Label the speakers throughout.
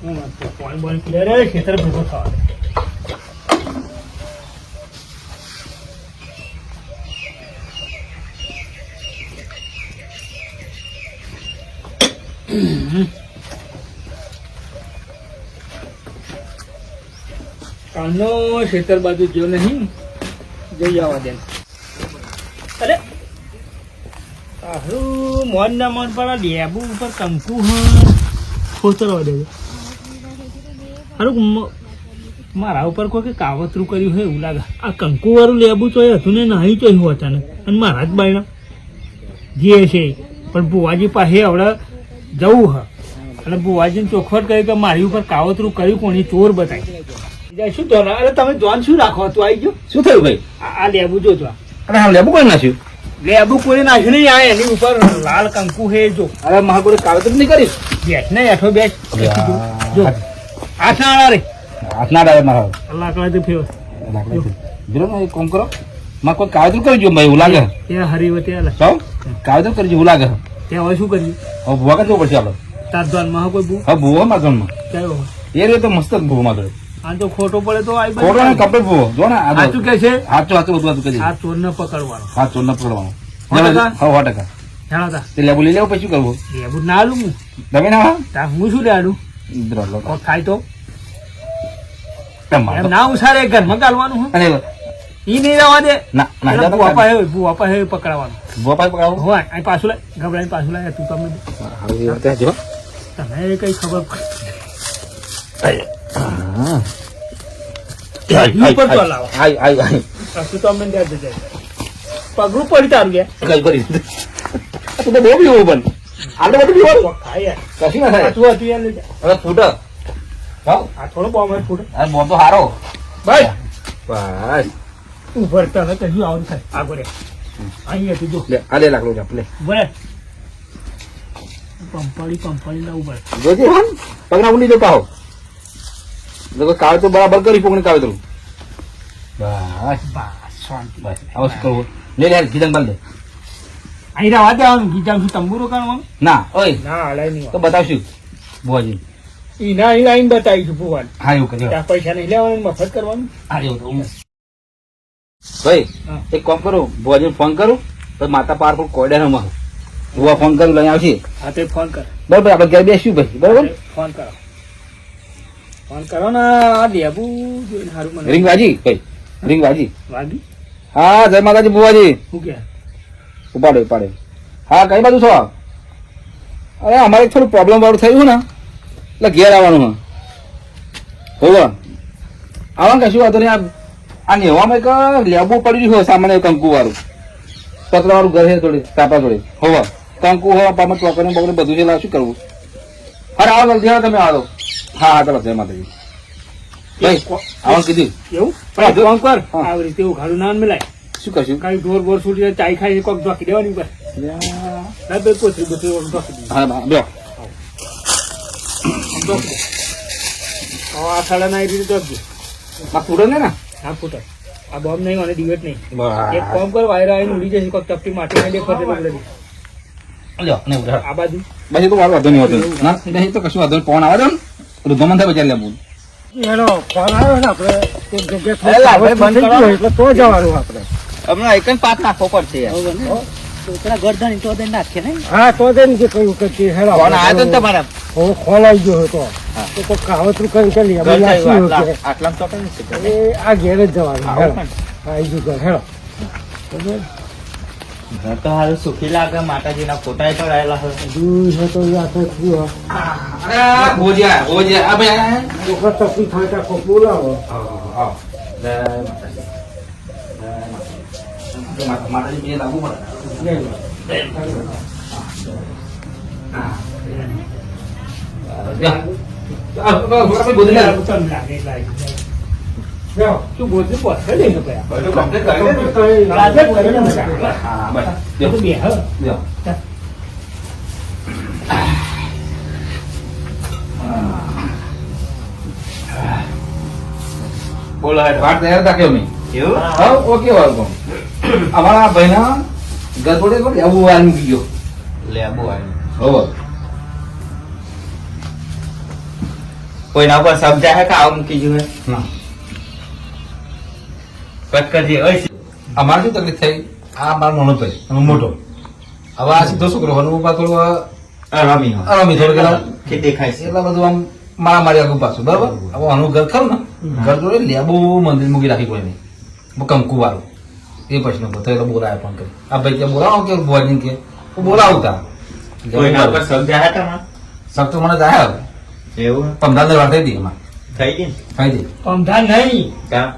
Speaker 1: પાણી બોણી પીલે રે ખેતર ભેગો થવા દે. કાનો ખેતર બાજુ જો નહીં જઈ આવવા દે. અરે આહરું મોન ના મોન પર લેબુ ઉપર કંકુ ખોતરવા દે. હારું મારા ઉપર કોઈ કાવતરું કર્યું હોય એવું લાગે. આ કંકુ વાળું લેબુ ચોય હતું ને નહીં ચોયું અચાનક અને મારા જ બાયણા જે છે પણ બુવાજી પાસે હવે જવું હ અને બુવાજીને ચોખવટ કરી કે મારી ઉપર કાવતરું કર્યું કોની ચોર બતાવી શું જોન. અરે તમે જોન શું રાખો તું આવી ગયો
Speaker 2: શું થયું ભાઈ?
Speaker 1: આ લેબુ જોજો.
Speaker 2: અરે હા લેબુ કોઈ નાખ્યું?
Speaker 1: લેબુ કોઈ નાખ્યું નહીં. આ એની ઉપર લાલ કંકુ હે જો.
Speaker 2: અરે મહાગુરુ કાવતરું નહીં કરીશ?
Speaker 1: બેઠ ને હેઠો બેઠ જો હાથ ના આડા રે
Speaker 2: હાથ ના ડાળે મારા
Speaker 1: લાકડા થી ફેર
Speaker 2: જોડો ને એક કામ કરો માં કોઈ કાવતરું કરજો ભાઈ એવું લાગે.
Speaker 1: ત્યાં હરિવતી આલે
Speaker 2: સૌ કાવતરું કરજો એવું લાગે.
Speaker 1: ત્યાં હવે શું કર્યું?
Speaker 2: હવે ભૂવા કે જવું પડશે આપણે.
Speaker 1: તાર ધ્યાન માં કોઈ બુ
Speaker 2: હવે ભૂવો માં જન્મ
Speaker 1: કયો
Speaker 2: એ રે તો મસ્ત ભૂવો માં જોડે
Speaker 1: આ તો ખોટો પડે તો આવી
Speaker 2: ખોટો ને કપડે ભૂવો જો ને
Speaker 1: સાચું કે છે.
Speaker 2: સાચું બધું કરી
Speaker 1: આ ચોર ને પકડવાનો.
Speaker 2: હા ચોર ને પકડવાનો.
Speaker 1: 100%?
Speaker 2: હા 100%.
Speaker 1: જાણો તા
Speaker 2: તે લેબુ લઈ લેવું પછી શું કરવું?
Speaker 1: લેબુ ના આલું હું
Speaker 2: તમે ના
Speaker 1: તા હું શું લેડું કોક ખાય તો એમ ના ઉછારે ઘરમાં ગાલવાનું હું
Speaker 2: અને
Speaker 1: ઈ નહીં રહેવા દે.
Speaker 2: ના ના
Speaker 1: બુઆ પાસે પકડાવાનું
Speaker 2: ભૂવા પાસે પકડાવો.
Speaker 1: હોય અહીં પાછું લાય ગભરાઈને પાછું લાય તું તમે
Speaker 2: જો
Speaker 1: તમે કઈ ખબર ઉપર તો લાવો પાછું તમે ત્યાં જઈ પગલું પડી તારું ગયા
Speaker 2: કઈ કરી તું તો બહુ પીવું પણ આટલું બધું પીવાનું
Speaker 1: ખાય
Speaker 2: કશું ના થાય.
Speaker 1: પાછું હતું યાર લઈ જા.
Speaker 2: હવે ફૂટ હા
Speaker 1: આ થોડો બોમ્બ ફૂટે
Speaker 2: આ બોલ તો હારો
Speaker 1: ભાઈ
Speaker 2: બસ
Speaker 1: ઉપર તને કશું આવું થાય આગળ રે અહીં હતું જો
Speaker 2: લે આ લે લાકડો ચાપ લે
Speaker 1: બરે પંપાળી ના ઉપર
Speaker 2: જોજે પગના ઉડી જતા હો જો કાવે તો બરાબર કરી પોકને કાવે તો બસ
Speaker 1: બસ શાંતિ
Speaker 2: બસ હવે શું કરવું લે લે ગીધંગ બાલ દે
Speaker 1: અહીં રહેવા દેવાનું ગીતા શું તંબુરો કરવાનું
Speaker 2: ના ઓય
Speaker 1: ના હલાય નહીં
Speaker 2: તો બતાવશું બુઆજી
Speaker 1: ઈ ના અહીં લાઈન બતાવીશું ભુવાન
Speaker 2: હા એવું કરજો
Speaker 1: ત્યાં પૈસા નહીં લેવાનું મફત કરવાનું
Speaker 2: હા એવું તો ભાઈ
Speaker 1: હા.
Speaker 2: એક કામ કરું બુઆજીને ફોન કરું તો માતા પાર પર કોયડા રમવા બુઆ ફોન કરું લઈ આવશે
Speaker 1: હા તે ફોન કર
Speaker 2: બરાબર આપણે ઘરે બેસ્યું ભાઈ બરાબર
Speaker 1: ફોન કરો ને આ લેબુ જોઈને સારું મને
Speaker 2: રિંગ વાજી ભાઈ રિંગ વાજી
Speaker 1: વાગી
Speaker 2: હા જય માતાજી બુઆજી
Speaker 1: શું કે
Speaker 2: ઉપાડો ઉપાડો હા કઈ બાજુ છો? અરે અમારે થોડું પ્રોબ્લેમ વાળું થયું ને એટલે ઘેર આવવાનું હોવા આવવાનું કશું વાંધો નહીં. આ નેવામાં એક લેબુ પડ્યું હોય સામાન્ય કંકુ વાળું પતરા વાળું ઘર છે થોડી તાપા થોડી હોવા કંકુ હોવા પામાં ચોકને બકને બધું છે શું કરવું? અરે આવો જલ્દી આવો તમે આવો. હા હા ચાલો જય માતાજી ભાઈ આવવાનું કીધું
Speaker 1: એવું
Speaker 2: હા, જો.
Speaker 1: ફોન કર
Speaker 2: હા.
Speaker 1: આવી રીતે ઉઘાડું ના મિલાય
Speaker 2: શું કરશું?
Speaker 1: કઈ ઢોર બોર છૂટી ચાય ખાઈ કોક ઢોકી દેવાની પર ના બે કોથરી બધી ઢોકી દે
Speaker 2: હા બ્યો
Speaker 1: આ સાડા ના રીતે ઢોકી
Speaker 2: આ ફૂટો ને ને
Speaker 1: હા ફૂટર આ બોમ્બ નહીં અને દિવેટ નહીં એક કામ કર વાયર આવીને ઉડી જશે કોક ટપટી માટી ના દે ફરતે બગડે
Speaker 2: લ્યો ને ઉધાર
Speaker 1: આ બાજુ
Speaker 2: બસ એ તો વાળો વાંધો નહીં હોતો ના નહીં તો કશું વાંધો નહીં ફોન આવે તો ને ગમન થાય બચાર લેવું
Speaker 1: એનો ફોન આવ્યો ને આપણે એક જગ્યાએ
Speaker 2: એટલે આપણે બંધ કરવાનું.
Speaker 1: એટલે તો જવાનું આપણે
Speaker 2: હમણાં એક જ પાક નાખવો પડશે
Speaker 1: હા તો દે ને જે કહ્યું કે તે હેલો
Speaker 2: ફોન આવ્યો તો ને તમારા
Speaker 1: હું ખોલાઈ ગયો હતો તો કોઈ કાવતરું કરીને ચાલી
Speaker 2: આટલા તો
Speaker 1: એ આ ઘેર જ જવાનું હેલો આવી ગયું ઘર હેલો
Speaker 3: ઘર તો હારું સુખી લાગે માતાજીના ફોટા તો રહેલા હોય
Speaker 1: દૂર છે તો યાદ થયું
Speaker 2: અરે ભોજ્યા ભોજ્યા અબે
Speaker 1: છોકરા તકલીફ થાય ત્યાં કોક બોલાવો
Speaker 2: માતાજી બે લાગુ પડે
Speaker 1: શું બોલતું પથ્થર લઈ ને ગયા
Speaker 2: બોલો વાત તૈયાર રાખ્યો મેં
Speaker 3: એવું
Speaker 2: હા ઓકે વેલકમ અમારા ભાઈના ગરબડે પણ એવું વાર મૂકી ગયો
Speaker 3: લેબુ આવ્યું
Speaker 2: હવે
Speaker 3: કોઈના ઉપર સમજાય હે કે આવું મૂકી જોવે
Speaker 2: ના
Speaker 3: કટ કરજે ઓય
Speaker 2: અમારે શું તકલીફ થઈ આ મારો નાનો ભાઈ અને મોટો હવે આ સીધો છોકરો હનુ પાછળ
Speaker 3: રમી
Speaker 2: રમી થોડું પેલા
Speaker 3: કે દેખાય છે
Speaker 2: એટલા બધું આમ મારી આગળ પાછું બરાબર હવે આનું ઘર ખરું ને ઘર જોડે લેબુ મંદિર મૂકી રાખી કોઈ નહીં કંકુ વાળું એ પ્રશ્ન તો એટલે બોલાય પણ કરી આ ભાઈ કે બોલાવો કે ભુવાજી કે હું બોલાવતા
Speaker 3: કોઈના ઉપર સમજાય હે તમારે
Speaker 2: સબ તો મને જાય
Speaker 3: એવું
Speaker 2: 15 વાર થઈ હતી એમાં
Speaker 3: થઈ ગઈ
Speaker 2: થઈ હતી
Speaker 1: પમધા નહીં
Speaker 3: ક્યાં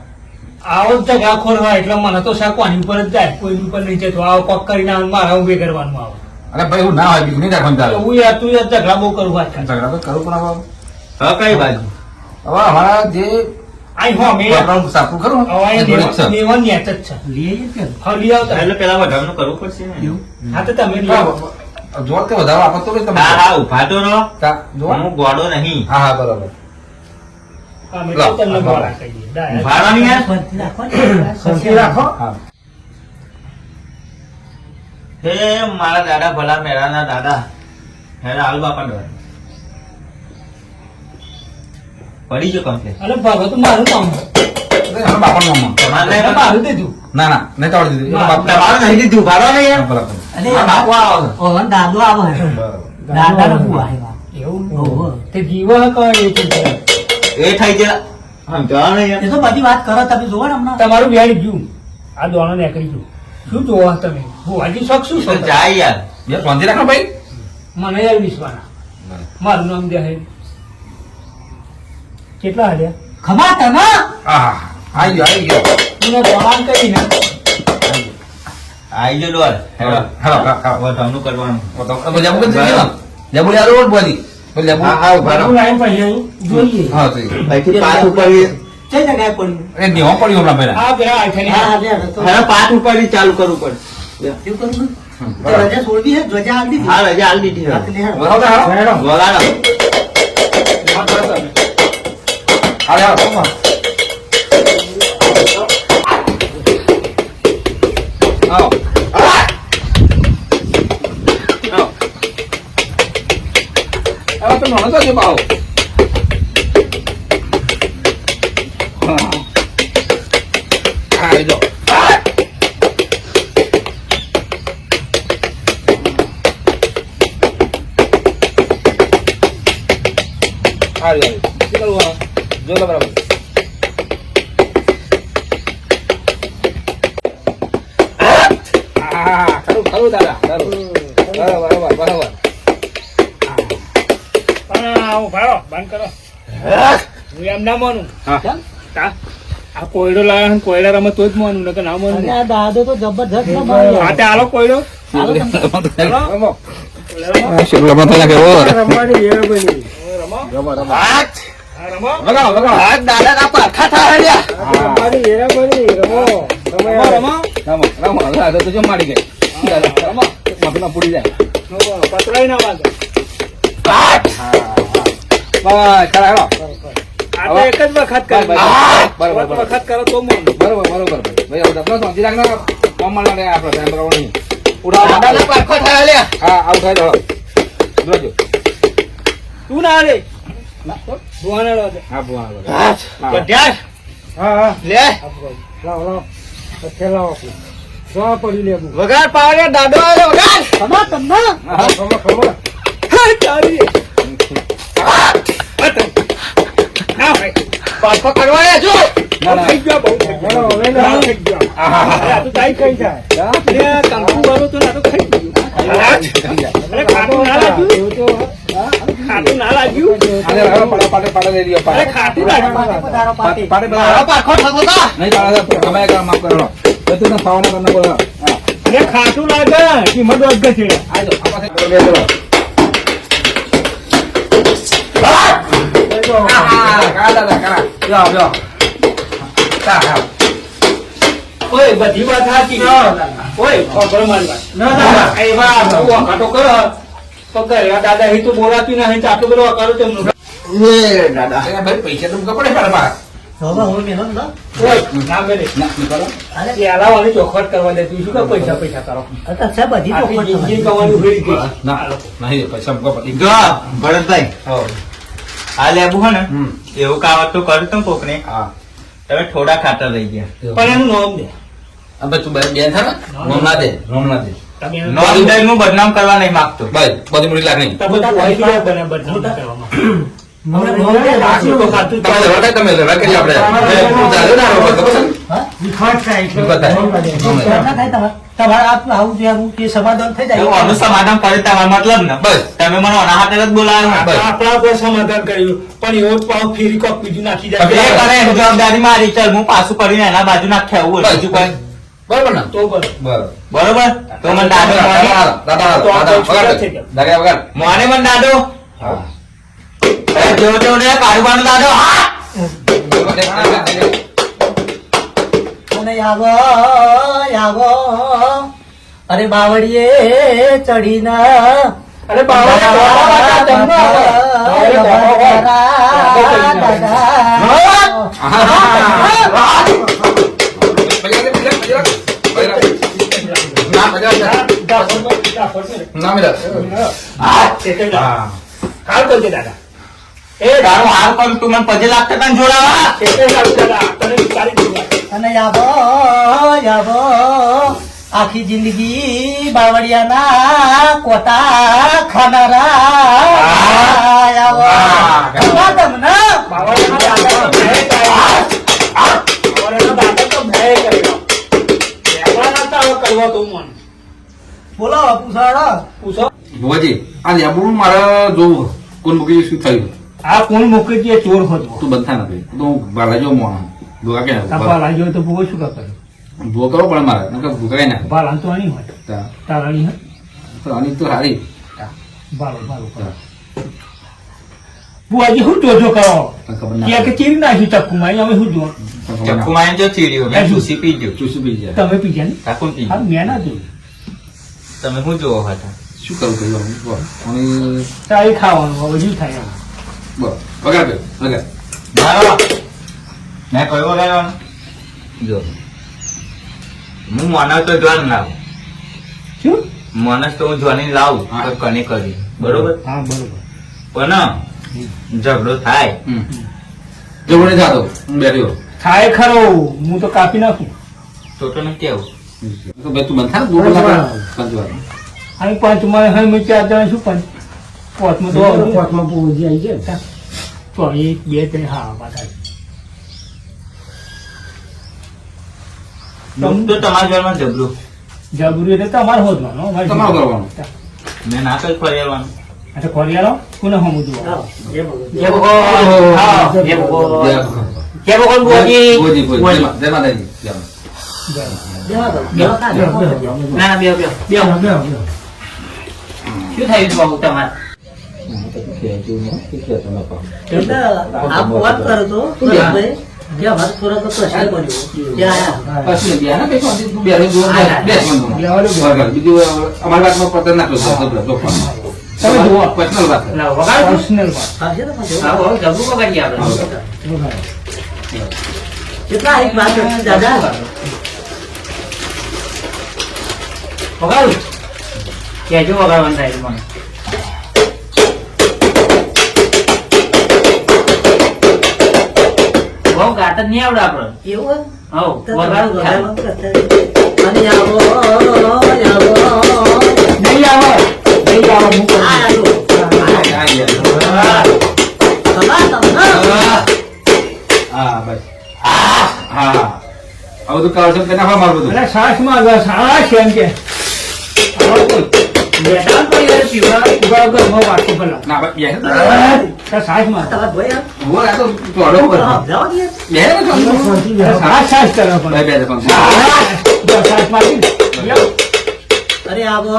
Speaker 1: આવો જ જગા ખોર હોય એટલે મને તો શાક આની ઉપર જ જાય કોઈની ઉપર નહીં જતો આવો પગ કરીને આવે મારા ઉભે કરવાનું આવે
Speaker 2: અરે ભાઈ હું ના હોય બીજું નહીં રાખવાનું ચાલે
Speaker 1: હું યાર તું યાર ઝઘડા બહુ કરું વાત કર
Speaker 2: ઝઘડા તો કરું પણ હવે
Speaker 3: હા કઈ બાજુ
Speaker 2: હવે અમારા જે
Speaker 1: આઈ હો મે
Speaker 2: બાપરાનું સાપું ખરું ને, એ જોડે જ છે.
Speaker 1: દેવન નેચ જ છે લઈ જઈએ હા લઈ આવતા
Speaker 3: એટલે પેલા વધારનું કરવું પડશે ને
Speaker 1: હા તો તમે લઈ આવો
Speaker 2: હા, જો તે વધારો આપો તો તમે
Speaker 3: હા હા ઉભા તો રહો
Speaker 2: જો
Speaker 3: હું ગોડો નહીં
Speaker 2: હા હા બરાબર
Speaker 1: અમે તો તમને બોલા કહીએ ડાયરેક્ટ.
Speaker 3: ઉભા રહો ને યાર
Speaker 1: શાંતિ રાખો
Speaker 2: હા
Speaker 3: હે મારા દાદા ભલા મેળાના દાદા હે હાલ બાપા ડર પડી ગયો કમ્પ્લેટ
Speaker 1: અરે બાબા તો મારું કામ
Speaker 2: એટલે હવે બાપાનું નામ
Speaker 3: તમારે
Speaker 1: છે મારું દીધું
Speaker 2: ના ના નહીં તો આવડી દીધું એટલે બાપ-
Speaker 3: તમારું નહીં દીધું ઉભા રહો ને યાર
Speaker 2: બરાબર
Speaker 3: આ બાપુ આવો છે.
Speaker 4: ઓવન દાદો આવે
Speaker 2: બરાબર
Speaker 4: દાદા નું આવ્યા
Speaker 1: એવું
Speaker 4: ઓહો.
Speaker 1: તે જીવા કઈ એ છે
Speaker 3: એ થઈ ગયા સમજાવો ને યાર
Speaker 4: એ તો બધી વાત કરો તમે જોવો ને હમણાં
Speaker 1: તમારું બેડ ગયું આ દોણો નીકળી ગયું શું જોવા તમે ભુવાજી શોખ શું
Speaker 3: તો
Speaker 1: છો
Speaker 3: જાય યાર
Speaker 2: બે શાંતિ રાખો ભાઈ
Speaker 1: મને યાર વિશ્વાના મારું નામ દે હે કેટલા હાલ્યા
Speaker 4: ખમા તમે
Speaker 2: હા આવી ગયો
Speaker 1: મને દોણાન કરીને
Speaker 3: આઈ જો ડોર
Speaker 2: હેલો હા
Speaker 3: વધારનું કરવાનું
Speaker 2: લેબુ કે છે ને લેબુ યાર રોડ બોલી લેબુ
Speaker 3: હા, હા, ઉભા રહો.
Speaker 1: મારું લાઈન પછી અહીં જોઈએ
Speaker 2: હા તો એ
Speaker 3: અહીંથી પાછ ઉપર
Speaker 4: કઈ જગ્યાએ પડ્યું
Speaker 2: દેવા પડ્યું હમણાં પહેલા
Speaker 1: આ પેલા આઠની
Speaker 4: હા લે તો
Speaker 3: હવે પાછ ઉપર ચાલુ કરવું પડે
Speaker 4: શું કરું છું? તો રજા છોડી છે ધ્વજા આપી દીધી
Speaker 3: હા રજા હાલ દીધી
Speaker 4: હા, તો
Speaker 3: હવે.
Speaker 4: લે, હાલો.
Speaker 2: બરાબર હાલો
Speaker 3: વગાડો
Speaker 2: હાલે હાલો કોમાં આવો આવો તો નોનો તો બાવો હા જો હાલે ચલો જો લો બરાબર ખરું ખરું દાદા ખરું બરાબર બરાબર
Speaker 1: ભાડો બંધ કરો હું એમ ના માનું
Speaker 2: હા
Speaker 1: આ કોયડો લાવ્યા ને કોયડા રમે તો જ માનું નકર ના માનું
Speaker 4: અને આ દાદો તો જબરજસ્ત છે ભાઈ.
Speaker 1: હા તે હાલો કોયડો
Speaker 4: હાલો તમે.
Speaker 1: રમવાની એ બની રમો હા રમો
Speaker 3: દાદા ના પાખા થાય
Speaker 1: રમવાની એ બની રમો રમો
Speaker 2: પૂરી જાય
Speaker 1: પતરાઈ ના વાગે આ તો એક જ વખત કરે
Speaker 2: બરાબર
Speaker 1: વખત કરો તો માનું
Speaker 2: બરોબર ભાઈ હવે દસનો શાંતિ રાખને કોમ મળે આપણે ટાઈમ બરાબર નહીં
Speaker 3: દાદા ના પાખો થાય લે
Speaker 2: હા આવું થાય તો જોજો
Speaker 1: તું ના રે ભુવાના રે
Speaker 2: હા ભુવા
Speaker 3: ધ્યાન
Speaker 1: હા
Speaker 3: લે
Speaker 1: લાવો ખેલાવો જોવા પડી લેવું
Speaker 3: વગાડ પાવડે દાદો આવે વગાડ
Speaker 4: ખમા તમને
Speaker 1: ખબર ચાલી ના ભાઈ
Speaker 3: પાખો કરવા જો
Speaker 1: થઈ ગયો બહુ થઈ ગયો હવે ના થઈ ગયો આ તો તાઈ કઈ જાય અરે કંકુ વાળો તો ના તો ખાઈ ગયું અરે ખાટું ના લાગ્યું ખાટું ના લાગ્યું
Speaker 2: પાડે લઈ લ્યો
Speaker 1: અરે ખાટું લાગ્યું
Speaker 4: પધારો પાટી.
Speaker 3: મારો પાખો થતો તો
Speaker 2: નહીં પાડે કમાય કર માફ કરો તો તું ખાવાના કરના બોલો હા
Speaker 1: અરે ખાટું લાગે કિંમત વધે છે
Speaker 2: આજો આ પાસે લે લો કા દાદા કરા જો તા
Speaker 1: ઓય બધી વાત સાચી ઓય ખબર મારી વાત ના એ વાત હું ખાટો કરો તો કરે દાદા એ તો બોલાતી નહીં આટલું બધું કરો તેમનું
Speaker 3: એ દાદા
Speaker 2: એ ભાઈ પૈસા તો કપડે પર માર
Speaker 4: હવે હું મેલો ને લો.
Speaker 1: ઓય ના મેલે
Speaker 2: ના કરો
Speaker 4: અરે
Speaker 1: એ આલાવાની ચોખવટ કરવા દે તું શું કે પૈસા કરો
Speaker 4: આ તો છે બધી
Speaker 1: આખી
Speaker 4: ચોખવટ
Speaker 1: જિંદગી
Speaker 4: તમારી.
Speaker 1: કમાણી હોઈ ગઈ
Speaker 2: ના નહીં પૈસા મુકો પડી
Speaker 3: જો ભરતભાઈ
Speaker 2: હો
Speaker 3: આ લેબુ હે ને
Speaker 2: હમ.
Speaker 3: એવું કાવત તો કરું તું કોકને
Speaker 2: હા
Speaker 3: તમે થોડા ખાતર રહી ગયા
Speaker 1: પણ એનું નામ દે
Speaker 2: હવે તું બેન થાય ને રોમ ના દે
Speaker 1: તમે એનું
Speaker 3: નોમ દઈ હું બદનામ કરવા નહીં માંગતો
Speaker 2: બસ બધી મોટી લાગણી
Speaker 1: તમે તો કોઈ બી બને બદનામ કરવામાં.
Speaker 4: મને બોલ દે,
Speaker 1: આટલું તો ખાતું જ
Speaker 2: તમે લડવા થાય, તમે લડવા કરી આપણે તું ચાલ્યો ના રોડ પર, ખબર છે ને?
Speaker 4: હા?
Speaker 1: વિખવાટ થાય છે.
Speaker 2: વિખવાટ થાય.
Speaker 4: ના થાય તમારે. તમારે આવું જે આવું કે સમાધાન થઈ જાય.
Speaker 3: આનું સમાધાન કરે તમારો મતલબ ને
Speaker 2: બસ.
Speaker 3: તમે મને ઓના હાથે જ બોલાવ્યો ને.
Speaker 2: બસ.
Speaker 1: આપણા ઉપર સમાધાન કર્યું પણ એવો જ પાવ ફેરી કોક બીજું નાખી
Speaker 3: એ
Speaker 1: જાય
Speaker 3: કરે એની જવાબદારી મારી. ચાલ હું પાછું કરીને એના બાજુ નાખ્યા એવું
Speaker 2: બસ.
Speaker 3: બીજું કઈ
Speaker 2: બરોબર ને?
Speaker 1: તો બોલો.
Speaker 2: બરોબર.
Speaker 3: બરોબર તો મને દાદો મોને મને દાદો જો જો ને કાઢવાનો દાદો હા
Speaker 4: અને આવો અરે બાવળીએ ચડીને
Speaker 1: અરે
Speaker 2: ના મેરા
Speaker 1: કાલ કરજે દાદા
Speaker 3: એ દારૂ હાર કરું તું મને 5 લાખ ટકા જોડાવા
Speaker 1: એટલે સારું દાદા તને વિચારી દીધું
Speaker 4: અને આવો આખી જિંદગી બાવળિયાના કોટા ખાનારા આવો તમને
Speaker 1: બાવાના દાદા તો ભય કર્યો બાવાના દાદા તો ભય કર્યો એવા નતા હવે કરવો તું મન
Speaker 4: બોલો પૂછાડો
Speaker 1: પૂછો
Speaker 2: ભુવાજી આ લેબડું મારે જોવું કોણ મૂકી શું થયું
Speaker 1: આ કોણ મૂકે છે ચોર હતો
Speaker 2: તું બંધા ના ભાઈ તો હું બાલા જો મોણ ભૂકા કે
Speaker 1: તપા લાગ્યો તો બહુ શું કર્યું
Speaker 2: ભૂકો કરવો પડે મારે નકર ભૂકા કઈ ના
Speaker 1: બાલ તો આની હોય
Speaker 2: તા
Speaker 1: તારાની હોય
Speaker 2: તો આની તો હારી
Speaker 1: બાલો બુઆજી શું જોજો કરો
Speaker 2: ખબર
Speaker 1: કે
Speaker 2: ના
Speaker 1: કે ચીરી નાખ્યું ચક્કુમાં અમે શું જો
Speaker 3: ચક્કુ મારી જો ચીડ્યો મેં ચૂસી પી ગયો
Speaker 2: ચૂસી પી જાય
Speaker 1: તમે પીજા ને
Speaker 3: કાકુન પી
Speaker 1: હા
Speaker 3: ગયો
Speaker 1: મેં ના જોયું
Speaker 3: તમે શું જોવો હતા
Speaker 2: શું કરું કહ્યું અને
Speaker 1: તારી ખાવાનું હવે હજુ થાય એમ.
Speaker 2: બસ વગાડ દે વગાડ
Speaker 3: મારો મેં કયો વગાડવાનું જો હું માનસ તો જોવાનું લાવું
Speaker 1: શું
Speaker 3: માનસ તો હું જોવાની લાવું
Speaker 2: હા.
Speaker 3: તો કને કરી બરોબર
Speaker 1: હા બરોબર
Speaker 3: પણ ઝઘડો થાય
Speaker 2: જવું નહીં થતો હું બેઠ્યો
Speaker 1: થાય ખરો હું તો કાપી નાખું
Speaker 3: તો તને કેવું
Speaker 2: તો ભાઈ તું બંધા ને દો કલાક પંચવાર
Speaker 1: અહીં પાંચ માં હા મેં 4 જણા શું પાંચ પાંચમાં તો પહોંચી આવી જાય તો 1 2 3 હા પાછા
Speaker 3: તો તમારા ઘરમાં ઝઘડો
Speaker 1: જરૂરી એટલે તમારે હોદવાનો
Speaker 2: તમારું કરવાનું
Speaker 3: મેં ના કઈ ફરેવાનું
Speaker 1: અચ્છા કોરિયાલો કોને સમજવું
Speaker 2: ભુવાજી ભુવાજી જય માતાજી જય
Speaker 3: શું થયું બાબુ તમારે
Speaker 4: એટલે આપ વાત કરો તો ભાઈ કે અમારે થોડા તો પ્રશ્ન બન્યો ત્યાં
Speaker 2: પછી બેન કઈ શાંતિ તું બેરે જો બીજું અમારી વાતમાં પતન નાખો
Speaker 1: તમે જુઓ
Speaker 2: પર્સનલ વાત
Speaker 1: પર્સનલ વાત
Speaker 4: આવશે ને પણ
Speaker 3: આવો ઝઘડો પકડીએ આપણે
Speaker 4: કેટલા એક વાત હતી દાદા
Speaker 3: વગાડું કેજો વગાડવાનું થાય મને બહુ ગાટ જ નહીં આવડે આપડે
Speaker 4: એવું
Speaker 3: હવ
Speaker 4: તો
Speaker 3: વગાડું
Speaker 4: તમારું
Speaker 3: થાય.
Speaker 4: અને આવો
Speaker 1: નહીં આવે હું કહું.
Speaker 2: હા બસ હા હવે તું કાવસમ કરી નાખવા મારું બધું
Speaker 1: અરે સાસમાં સાસ એમ કે મેદાન પર યાર પીવા ઘરમાં વાટકો પર લાવ.
Speaker 2: ના બસ બેસે
Speaker 1: સાસમાં
Speaker 4: તમારા ભાઈ
Speaker 2: હું આ તો ચોડો પર
Speaker 4: જાઓ ને
Speaker 2: બેસે
Speaker 1: સાસ કરવા
Speaker 2: બે
Speaker 1: પડે
Speaker 2: બે
Speaker 1: સાસમાં
Speaker 4: અરે આવો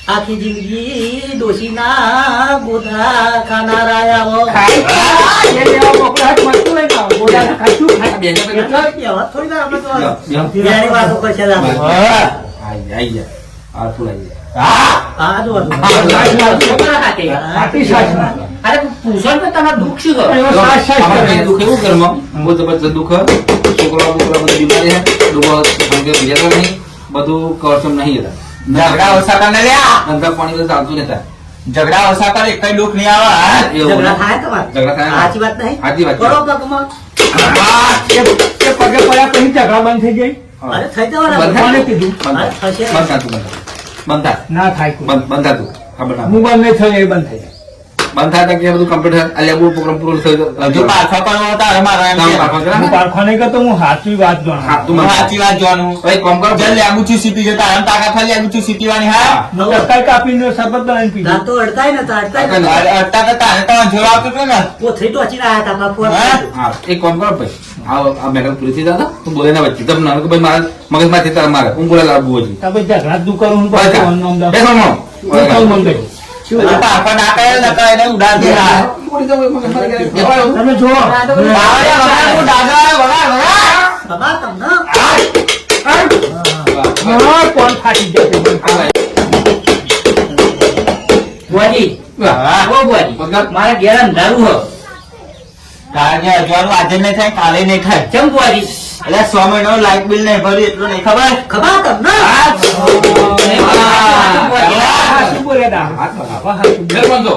Speaker 4: આખી જિંદગી ડોશીના ગોધા ખાનારા આવો કહેવત થોડી ના આપણે તો બીજાની વાતો કરશે આપણે.
Speaker 2: આઈ જા આ તું આઈ
Speaker 4: હા જો હતું.
Speaker 3: અરે પૂછો ને તમારે દુઃખ શું કરો
Speaker 2: અમારે દુઃખ એવું ઘરમાં બહુ જબરજસ્ત દુઃખ છોકરા બોકરા બધું બીમારી છે લોકો બીજા તો નહીં બધું કવરસમ નહીં હતા
Speaker 3: ઝઘડા ઓછા કરીને લ્યા
Speaker 2: ધંધા પાણી બધું ચાલતું નતા
Speaker 3: ઝઘડા ઓછા કરે કઈ દુઃખ નહીં આવે હા?
Speaker 2: એવું
Speaker 4: ઝઘડા થાય તમારે
Speaker 2: ઝઘડા થાય.
Speaker 4: સાચી વાત નહીં
Speaker 2: સાચી વાત છે.
Speaker 4: કરો પગમાં
Speaker 1: એ પગે પડ્યા પછી ઝઘડા બંધ થઈ જાય.
Speaker 4: અરે થઈ જવાના
Speaker 2: બંધ
Speaker 1: કોને
Speaker 2: થાય.
Speaker 1: કીધું?
Speaker 4: અરે થશે.
Speaker 2: બંધ થા તું, બંધ થા. બંધ થા.
Speaker 1: ના થાય કોઈ.
Speaker 2: બંધ થા તું. ખબર ના.
Speaker 1: હું બંધ નહીં થયો એ બંધ થઈ જાય.
Speaker 2: બંધ થાય તો કે બધું કમ્પ્લીટ થાય. આ લેબુ પ્રોગ્રામ પૂરો થયો તો
Speaker 3: હજુ પાછો કરવો તારે મારે એમ
Speaker 2: કામ
Speaker 3: કે.
Speaker 2: પાછો કરા
Speaker 1: હું
Speaker 2: ને.
Speaker 1: પારખો નહીં કરતો, હું સાચી વાત
Speaker 2: હા,
Speaker 1: જાણું.
Speaker 2: તું
Speaker 3: હું
Speaker 2: મને
Speaker 3: સાચી વાત જોવાનું
Speaker 2: ભાઈ કોમ કરો.
Speaker 3: જલ્દી આગુચી સીટી જતા આમ તાકાત થાય આગુચી સીટીવાની હા
Speaker 1: હું ચક્કર કાપીને શરબત બનાવીને પી
Speaker 4: દાંત તો અડતાય નતા અડતાય
Speaker 2: અડતાય
Speaker 4: નતા.
Speaker 2: નતા.
Speaker 3: અડતા તો તારે તો જોર આવતું હતું ને
Speaker 4: પોથરી ટોચીને આયા તા બાપુ.
Speaker 3: હા?
Speaker 2: હા, એક કામ કરો ભાઈ. આ મેડમ પૂરી થઈ જતા તું બોલે ના વચ્ચે તમને કે ભાઈ મારા મગજમાંથી તારે મારે હું બોલે લાવવું હોય
Speaker 1: તમે ઝઘડા જ દુઃખ કરું હું
Speaker 2: બસ
Speaker 1: પાછું
Speaker 2: આ.
Speaker 1: અન્નમ દઉં.
Speaker 2: બેસો હમણાં.
Speaker 1: હું કહું મંગાઈ.
Speaker 3: હજુ પાછો ના કરે ને તો એને ઉડાડ દે હા
Speaker 2: બોલી જાઓ, મગજમાંથી ક્યારે?
Speaker 1: તમે જુઓ
Speaker 3: બાવળિયા વગાડ, હું દાદા વગાડ, વગાડ.
Speaker 4: બાબા તમને
Speaker 1: હા, કોણ ફાટી જાય
Speaker 4: બુઆજી
Speaker 2: વાહ.
Speaker 4: ઓ બુઆજી
Speaker 2: વગાડ.
Speaker 4: મારા ઘેર અંધારું હો
Speaker 3: તારે જે અજવાળું આજે નહીં થાય કાલે નહીં થાય
Speaker 4: કેમ બુઆજી
Speaker 3: એટલે 100 મહિનાનું લાઇટ બિલ નહીં ભર્યું એટલું નહીં ખબર
Speaker 4: ખબર તમને
Speaker 1: હા, શું બોલે દા?
Speaker 2: હાથ બગાડ.
Speaker 1: વાહ, હા, શું
Speaker 2: બેલ બંધો.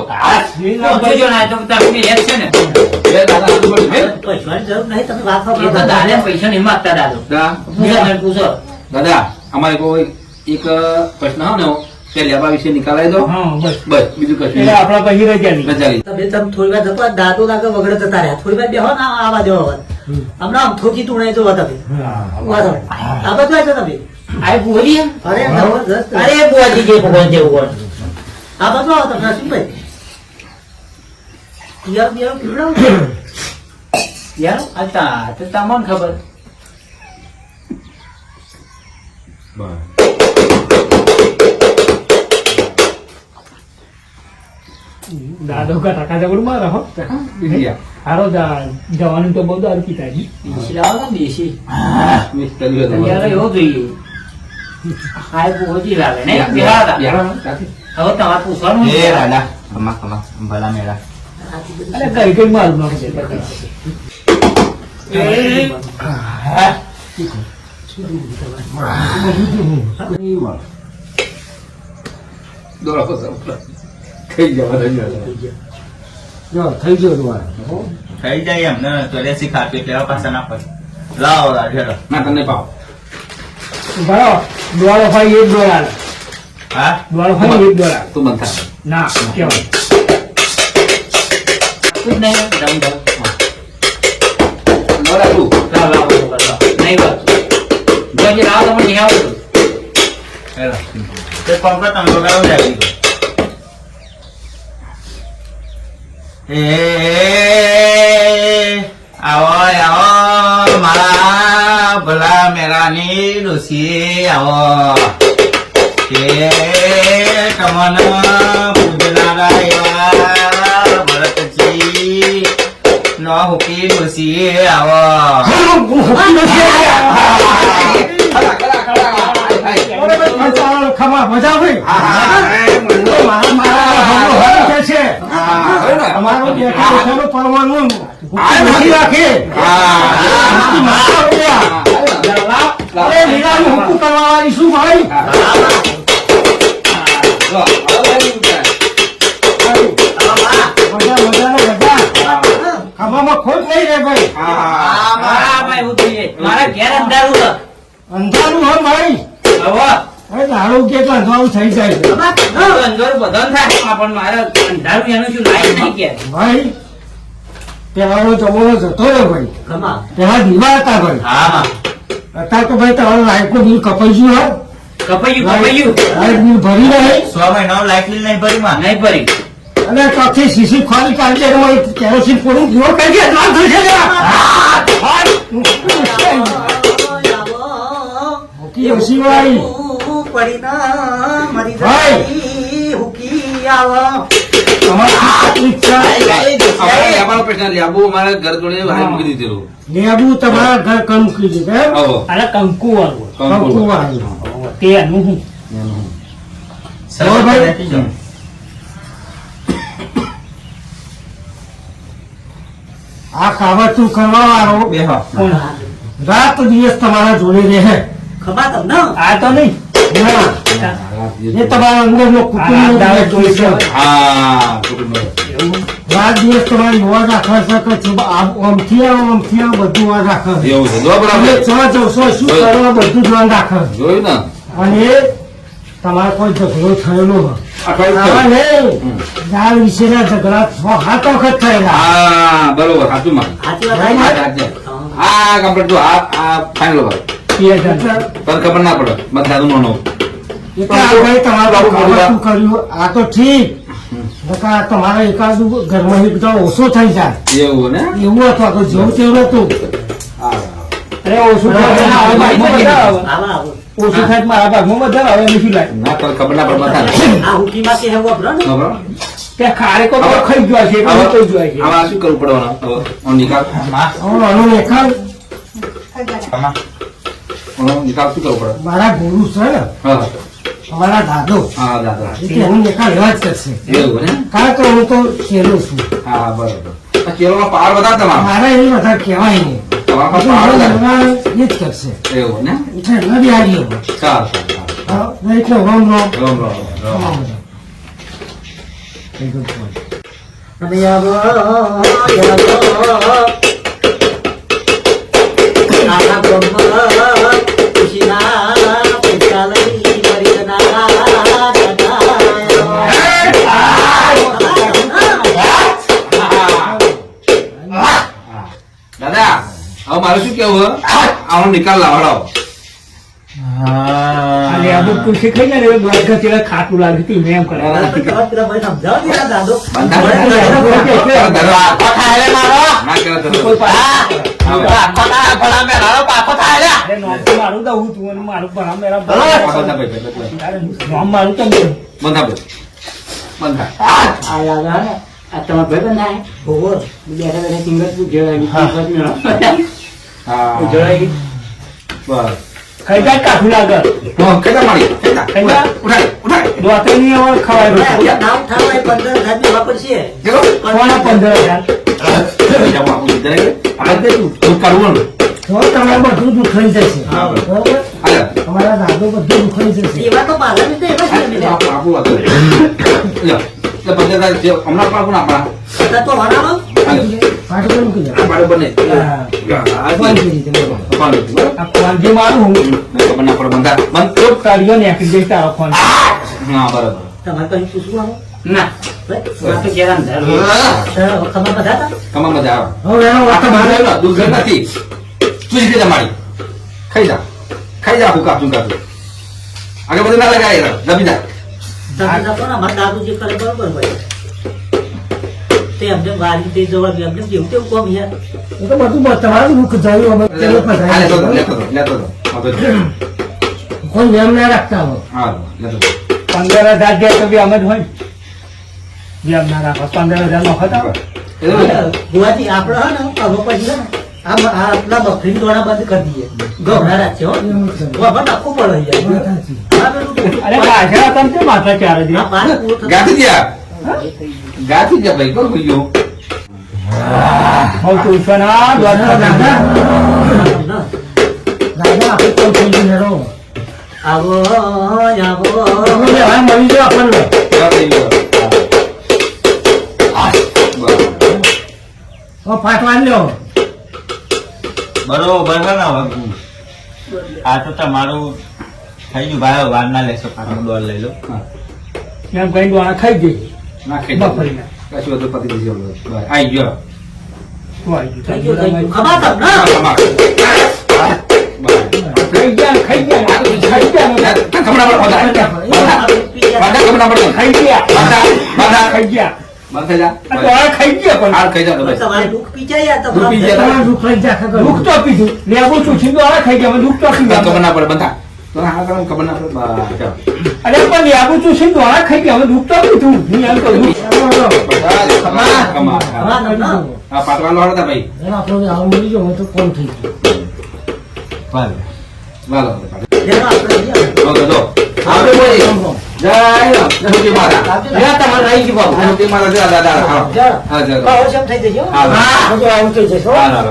Speaker 4: જોજો ના તો તમે લેટ છે ને
Speaker 2: બે દાદા હાથ બંધ. બેલ.
Speaker 4: પૈસાની જરૂર નહીં તમે વાત
Speaker 5: એ તો
Speaker 4: કરો
Speaker 5: દાદા પૈસા નહીં માંગતા દાદો
Speaker 2: દા.
Speaker 5: પૂછો ને પૂછો
Speaker 2: દાદા અમારે કોઈ એક પ્રશ્ન હોય ને તે લેબા વિશે નિકાલાઈ દો
Speaker 1: હા, બસ.
Speaker 2: બસ બીજું કશું
Speaker 1: એટલે
Speaker 2: નહીં.
Speaker 1: આપણા પછી રજા નહીં.
Speaker 2: રજાલી.
Speaker 4: તમે થોડી વાર જતો દાદો લાગે વગડે જતા રહ્યા થોડી વાર બેહો ના આવા દેવો હવે હમણાં આમ થોકી તુણાઈ જો તમે વાંધો નહીં. આ બાજુ આવજો તમે
Speaker 5: આ બોલી
Speaker 4: અરે જબરજસ્ત
Speaker 5: અરે બોલી જે ભગવાન જેવું
Speaker 4: આ બાજુ આવો તમે નરસિંહભાઈ યાર યાર પીવડાવો
Speaker 5: યાર અચ્છા તો તમને ખબર
Speaker 1: દાદો કા ટાકા જબડું મારે હો.
Speaker 2: બીજી ગયા.
Speaker 1: હારો જવાનું તો બહુ દારૂ પીતા જી.
Speaker 5: દેશી લાવો ને દેશી
Speaker 2: મિસ કર્યું હતું.
Speaker 5: યાર એવો જોઈએ આ બોલી લાવે ને બિહાર
Speaker 2: બિહાર સાથી.
Speaker 5: હવે તમારે પૂછવાનું
Speaker 3: એ રાડા ખમા ખમા ભલા મેળા
Speaker 1: એટલે કઈ કઈ મારું નાખે છે.
Speaker 2: દોડો પસાર. થઈ જવા થઈ જવા.
Speaker 1: થઈ ગયો તમારે.
Speaker 3: થઈ જાય એમને ચોર્યાસી ખાતી એટલે હવે પાછા ના પડે લાવો રાડેડો
Speaker 2: ના તમને પાવ.
Speaker 1: બરાબર. દોડો ભાઈ એક દોડા લે.
Speaker 3: હા
Speaker 1: દોડો ભાઈ એક દોડા.
Speaker 2: તું બંધ થા.
Speaker 1: ના કેવાય.
Speaker 5: જ નહીં દમ દમ
Speaker 2: દોડા તું.
Speaker 5: લાવ લાવ લાવ નહીં વાત બોલી લાવ તમને નહીં આવતું
Speaker 3: હેલો તે પંપ તમે વગાડો જાગી ગયો એ આવો આવો મારા ભલા મેરાની ડોસી આવો કે તમને પૂજનારા એવા ભરતજી નો હુકી ડોસી આવો
Speaker 1: ખમા મજા ભાઈ. અમારો બેઠો પરવાનું નથી રાખે. અરે લીલાનું હુકુ કરવા વાળી શું ભાઈ? મજા મજાનો મજા. ખભામાં ખોટ નહીં રે ભાઈ.
Speaker 5: મારા ભાઈ હું જોઈએ મારા ઘેર અંધારું છે
Speaker 1: અંધારું હો ભાઈ.
Speaker 5: હવે
Speaker 1: અરે દારૂ કે તો અંધારું થઈ જાય છે.
Speaker 5: અંધારું બધાને થાય પણ મારે અંધારું એનું શું લાઈટ નહીં કે
Speaker 1: ભાઈ પહેલાનો જમાનો જતો રહ્યો ભાઈ.
Speaker 4: ખમા
Speaker 1: પહેલા દીવા હતા ભાઈ.
Speaker 3: હા
Speaker 1: અત્યારે તો ભાઈ તમારું લાઈટનું બિલ કપાઈ ગયું હો.
Speaker 5: કપાયું
Speaker 1: લાઈટ બિલ ભરી રહે
Speaker 3: 100 મહિનાનું લાઇટ બિલ નહીં ભરી માં
Speaker 5: નહીં ભરી
Speaker 1: અને ચોથી શીશી ખોલી કાઢી દે એમાં કેરોસીન પૂરું દીવો કરી દે એટલે થશે ને. હુકી ઓછી વાળી.
Speaker 4: પડી ના મરી
Speaker 1: ભાઈ.
Speaker 4: જાય હુકી આવો
Speaker 1: તમારી તકલીફ છે.
Speaker 2: અમારે લેબાનો પ્રશ્ન લેબુ અમારે ઘર જોડે વાળી મૂકી દીધેલું.
Speaker 1: લેબુ તમારા ઘર કણ મૂકી દીધું એમ?
Speaker 2: આવો.
Speaker 1: અરે કંકુ વાળું.
Speaker 2: કંકુ
Speaker 1: કંકુ વાળું. તે એનું હું.
Speaker 3: સરસ
Speaker 1: ભાઈ.
Speaker 3: બેઠી જાઓ.
Speaker 1: આ કાવતરું કરવા વાળો
Speaker 3: બેહો
Speaker 1: કોણ? રાત દિવસ તમારા જોડે રહે.
Speaker 4: ખમા તમને
Speaker 1: આ તો નહીં. ના.
Speaker 2: હા,
Speaker 6: એ તમારા અંદરનો કુટુંબ
Speaker 1: દાડો જોઈ છે.
Speaker 2: હા કુટુંબ.
Speaker 6: રાત દિવસ તમારી નોંધ રાખવા શકે છે આમથી આમ બધું નોંધ રાખે છે.
Speaker 2: એવું છે જો
Speaker 6: તમે
Speaker 2: બરાબર
Speaker 6: જશો શું કરો બધું ધ્યાન રાખે છે.
Speaker 2: જોયું ને
Speaker 6: અને તમારે કોઈ ઝઘડો થયેલો હોય
Speaker 2: અઠવાડિયું
Speaker 6: આવા
Speaker 2: થયું.
Speaker 6: નહીં દાળ વિશેના ઝઘડા 6-7 વખત થયેલા
Speaker 2: હા બરોબર સાચું માં
Speaker 4: સાચી વાત થાય ને?
Speaker 2: સાચે. આ કમ્પ્લીટ જો આ ફાઇનલ વાત તને ખબર ના પડે મત દાદુ નો
Speaker 6: એટલે આ ભાઈ તમારું કાવતરું કર્યું આ તો ઠીક નકર તમારે એકાદું ઘરમાં એક જણ ઓછો થઈ જાય
Speaker 2: એવું ને
Speaker 6: એવું હતું તો જેવું તેવું નતું
Speaker 2: હા
Speaker 1: અરે ઓછું થાય તો મારા ભાગમાં બધા આવે.
Speaker 4: આવા આવો.
Speaker 1: ઓછું થાય તો મારા ભાગમાં બધા આવે એનું શું લાગે?
Speaker 2: ના તને ખબર ના પડે બધા
Speaker 4: આ હુકીમાં કે હેવો બ્રો ને?
Speaker 2: ખબર
Speaker 1: ત્યાં ખારેકો તો ખાઈ જોવાય છે એટલે ખાઈ જોવાય છે.
Speaker 2: આમાં શું કરવું પડવાનું હવે નિકાલ
Speaker 6: હવે આનો નિકાલ
Speaker 2: નિકાલ શું કરવું પડે
Speaker 6: મારા ગુરુ છે ને
Speaker 2: હા
Speaker 6: અમારા દાદો
Speaker 2: હા દાદા
Speaker 6: એટલે એનો નિકાલ એવા જ કરશે
Speaker 2: એવું ને
Speaker 6: કારણ કે હું તો ચેલો છું
Speaker 2: હા બરોબર આ કેળોમાં પાવર વધારે તમારો
Speaker 6: મારા એ બધા કહેવાય નહીં
Speaker 2: તમારા પાસે
Speaker 6: બધું
Speaker 2: પાવર વધારે
Speaker 6: એ જ કરશે
Speaker 2: એવું ને
Speaker 6: એટલે એમને બી હારી
Speaker 2: ચાલ
Speaker 6: એટલે રોમ રોમ
Speaker 2: રામ રામ રામ
Speaker 4: અને આવો, આવો. આના બ્રહ્મ ખુશીના પૈસા લઈ મરીના
Speaker 2: દાદા હવે મારે શું કેવું આનો નિકાલ લાવડાવો
Speaker 1: અને આ બધું તુલસી ખાઈ જાય ને એટલે દોઢ ઘંટી ખાટું લાગે છે એમ કરે.
Speaker 4: પેલા ભાઈ સમજાવો ને યાર દાદો.
Speaker 2: ના કરે
Speaker 1: અરે નોમ તો મારું દઉં તું અને મારું ભણા મેરા ભણા. અરે નોમ મારું તો નહીં.
Speaker 2: બંધા
Speaker 5: આ દાદા ને આ તમારા ભાઈ બંધાય
Speaker 4: ઓહો.
Speaker 5: બેઠા બેઠા સિંગર જોડાઈ
Speaker 2: હા
Speaker 5: જોડાઈ
Speaker 2: બસ
Speaker 1: ખાઈ જાય કાઠું લાગે.
Speaker 2: કેટલા મારી
Speaker 1: ખાઈ જા.
Speaker 2: ઉઠાય
Speaker 1: દોતરી હવે ખવાય રોટલી.
Speaker 4: નામ ઠાવાય 15 ખાધી વાપરશે.
Speaker 2: ચલો
Speaker 1: કોના 15,000?
Speaker 2: કરવું
Speaker 6: તો તમારે બધું દુખાઈ જશે
Speaker 2: હા, બરાબર.
Speaker 6: બરોબર અમારા દાદો બધું દુખાઈ જશે
Speaker 4: એવા તો પાલા ને તો એવા છે ને.
Speaker 2: હમણાં પાકું આપણા
Speaker 4: અત્યારે તો વરાણો.
Speaker 6: પાટું કેમ કીધું
Speaker 2: પાડે બને
Speaker 6: કોણ કીધી તમે?
Speaker 1: આ કોણજી મારું હું
Speaker 2: ખબર ના પડે બંધા બંધ
Speaker 1: તો તળિયો નીકળી જાય તારો ફોન.
Speaker 2: હા બરાબર
Speaker 4: તમારે કઈ પૂછવું આવો?
Speaker 5: ના આ તો કેરા ને
Speaker 4: ખબર બધા હતા?
Speaker 2: કમા મજા આવે
Speaker 6: હવે એનો વાત મારે
Speaker 2: તમારે દૂધ નથી તું જ મારી ખાઈ જા હું કાપું આગળ બધું ના લગાય દબી જા
Speaker 4: તમે તો કોણ અમારા દાદુ જે કરે બરોબર ભાઈ. તે એમને વારી તે જવાબ એમને જેવું તેવું કોમ યાર.
Speaker 6: એ તો બધું તમારું દુઃખ થયું અમે પેલું પધાર્યું.
Speaker 2: લેતો
Speaker 6: કોઈ એમ ના રાખતા હોય
Speaker 2: હા લેતો
Speaker 1: 15,000 જાય તો બી અમે જ હોય ને. બી આમ ના રાખો 15,000 નો હતા.
Speaker 4: ભુવાજી આપણે હે ને હવે પછી હે ને આ આપણા બકરી દોડા બંધ કરી દઈએ. ગભરા રાખશે હો.
Speaker 6: એવું છે.
Speaker 4: હવે નાખવું પડે યાર.
Speaker 6: વાત સાચી.
Speaker 4: આ પેલું તો-
Speaker 1: અરે પાછળ તમે કેમ માથા ચારે છે?
Speaker 4: આ પાણી પૂરું થતું.
Speaker 2: ગાતી જા ભાઈ કોણ ગયો
Speaker 1: બહુ તુલસો ના દોઢ
Speaker 6: દાદા
Speaker 4: ના.
Speaker 6: દાદા આપણે કોણ થઈ ગયું હેરો
Speaker 4: આવો આવો
Speaker 6: હવે મળી જાઓ આપણને હવે પાટવા લ્યો
Speaker 3: બરોબર છે ને હવે આ તો તમારું થઈ ગયું ભાઈ વાર ના લેશો પાછો દોડ લઈ લો
Speaker 1: એમ કઈ દોણા ખાઈ જઈએ
Speaker 2: નાખી
Speaker 1: બફરીને.
Speaker 2: કશું હતું પતિ દીધી આઈ ગયો
Speaker 1: શું આવી
Speaker 4: થઈ
Speaker 1: ગયું?
Speaker 4: ગયું, થઈ ગયું. ખબર તમને?
Speaker 1: ખાઈ ગયા ખાઈ ગયા ખાઈ ગયા ખાઈ ગયા આ દોણા ખાઈ ગયા પણ
Speaker 4: તમારે દુઃખ પીચાય યાર તો
Speaker 2: દુઃખ પીચાય.
Speaker 6: તમારું દુઃખ લઈ જા ખબર
Speaker 1: દુઃખ તો પીધું લેવું છું છીંદો દોણા ખાઈ ગયા અમે દુઃખ તો પીધું
Speaker 2: ખબર ના પડે બંધા તો હા ખબર ના પડે
Speaker 1: અરે પણ લેવું છું છીંદો દોણા ખાઈ ગયા અમે દુઃખ તો પીધું હું એમ કહું
Speaker 2: આ પાટવાનો હળતા ભાઈ
Speaker 6: આપણે આવું મળી ગયો તો કોણ થઈ ગયું
Speaker 2: વાલો
Speaker 4: લેવા આપણે ગયા.
Speaker 2: જો આપણે બોલી જય જય માતા
Speaker 5: તમારે રહી ગયું બાબુ
Speaker 2: જય માતા જય દાદા હા
Speaker 4: જા.
Speaker 2: હા જય
Speaker 4: ભાવ શેમ થઈ જજો.
Speaker 2: હા
Speaker 6: બધું આવું થઈ જશે હો.
Speaker 2: હા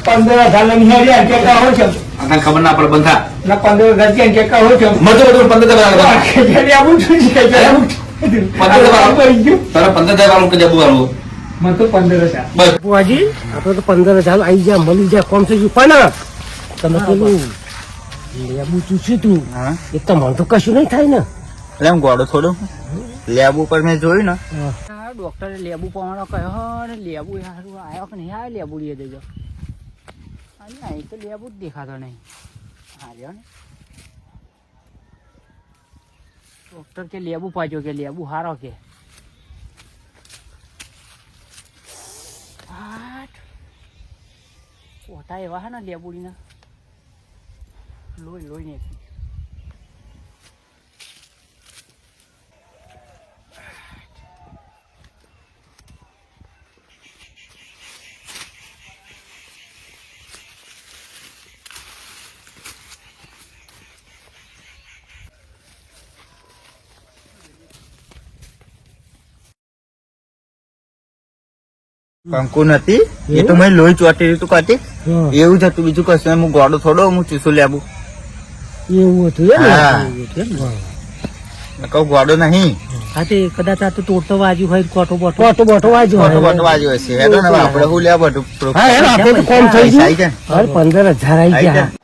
Speaker 1: 15,000 લઈને હેડ્યા કે કા હોય છે
Speaker 2: આ તને ખબર ના પડે બંધ થા
Speaker 1: ના 15,000 કે કા હોય છે
Speaker 2: મજો બધું 15,000
Speaker 1: ખેડી આવું છું કે આવું
Speaker 2: 15,000 તારા 15,000 વાળું કે જબુ વાળું
Speaker 1: મને તો 15,000
Speaker 2: બસ
Speaker 6: બુઆજી આપણે તો 15,000 આવી જાય મળી જાય કોમ થઈ ગયું પણ તમે પેલું લેબુ ચૂસ્યું તું
Speaker 3: હા
Speaker 6: એ તમારે તો કશું નહીં થાય ને
Speaker 3: એટલે એમ ગોળો થોડું લેબ ઉપર મેં જોયું ને
Speaker 5: ડોક્ટરે લેબુ પાવાનો કહ્યો ને લેબુ સારું આવ્યો કે નહીં આવ્યો લેબુ લઈ દેજો અને અહીં તો લેબુ જ દેખાતો નહીં હાર્યો ને ડોક્ટર કે લેબુ પાજો કે લેબુ હારો કે ઓટા એવા હે ને લેબુડીના લોહી લોહી ને
Speaker 3: કંકુ નથી એ તો મેં લોહી ચોટી રહ્યું તું કાઢી એવું જ હતું બીજું કશું નહીં. હું ગોળો થોડો હું ચૂસું લેબુ
Speaker 6: એવું હતું
Speaker 3: હા.
Speaker 6: એમ
Speaker 3: કહું ગોળો નહીં
Speaker 4: હા તે કદાચ આ તો તોડતો વાજ્યું હોય કોટો બોટો
Speaker 6: બોટો બોટો વાંચ્યો
Speaker 3: ફોટો ફોટો વાગ્યો હશે હેડો ને આપણે હું લેવા બધું
Speaker 6: હા હેડો આપણે તો કોમ થઈ
Speaker 3: આવી
Speaker 6: ગયું
Speaker 3: જાય
Speaker 6: હવે 15,000 આવી
Speaker 3: આવી
Speaker 6: ગયા
Speaker 3: જાય.